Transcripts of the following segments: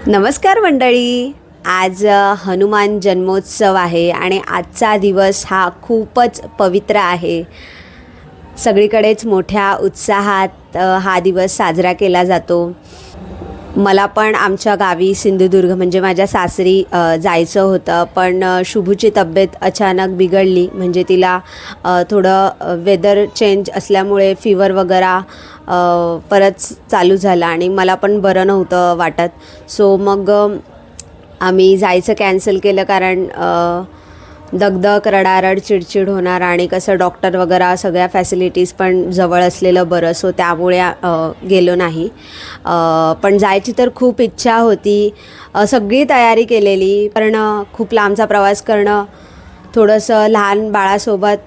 नमस्कार मंडळी. आज हनुमान जन्मोत्सव आहे आणि आजचा दिवस हा खूपच पवित्र आहे. सगळीकडेच मोठ्या उत्साहात हा दिवस साजरा केला जातो. मला पण आमच्या गावी सिंधुदुर्ग म्हणजे माझ्या सासरी जायचं होतं, पण शुभूची तब्येत अचानक बिघडली. म्हणजे तिला थोडं वेदर चेंज असल्यामुळे फीवर वगैरे परत चालू झाला आणि मला पण बरं नव्हतं वाटत. सो मग आम्ही जायचं कॅन्सल केलं, कारण दगदग, रडारड, चिडचिड होणार आणि कसं डॉक्टर वगैरे सगळ्या फॅसिलिटीज पण जवळ असलेलं बरं. सो त्यामुळे गेलो नाही. पण जायची तर खूप इच्छा होती. सगळी तयारी केलेली, कारण खूप लांबचा प्रवास करणं, थोडंसं लहान बाळासोबत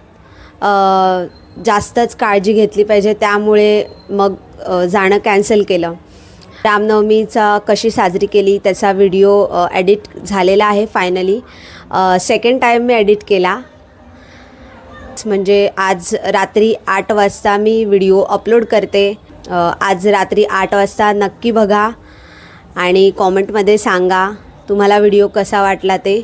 जास्तच काळजी घेतली पाहिजे, त्यामुळे मग जाणं कॅन्सल केलं. रामनवमीचा कशी साजरी केली त्याचा व्हिडिओ एडिट झालेला आहे फायनली. सेकंड टाईम मी एडिट केला. म्हणजे आज रात्री 8 वाजता मी व्हिडिओ अपलोड करते. आज रात्री 8 वाजता नक्की बघा आणि कॉमेंटमध्ये सांगा तुम्हाला व्हिडिओ कसा वाटला ते,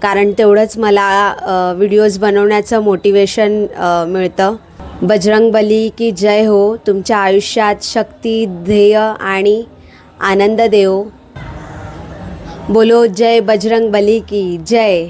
कारण तेवढंच मला व्हिडिओज बनवण्याचं मोटिवेशन मिळतं. बजरंगबली की जय हो. तुमच्या आयुष्यात शक्ती, ध्येय आणि आनंद देव. बोलो जय बजरंगबली की जय.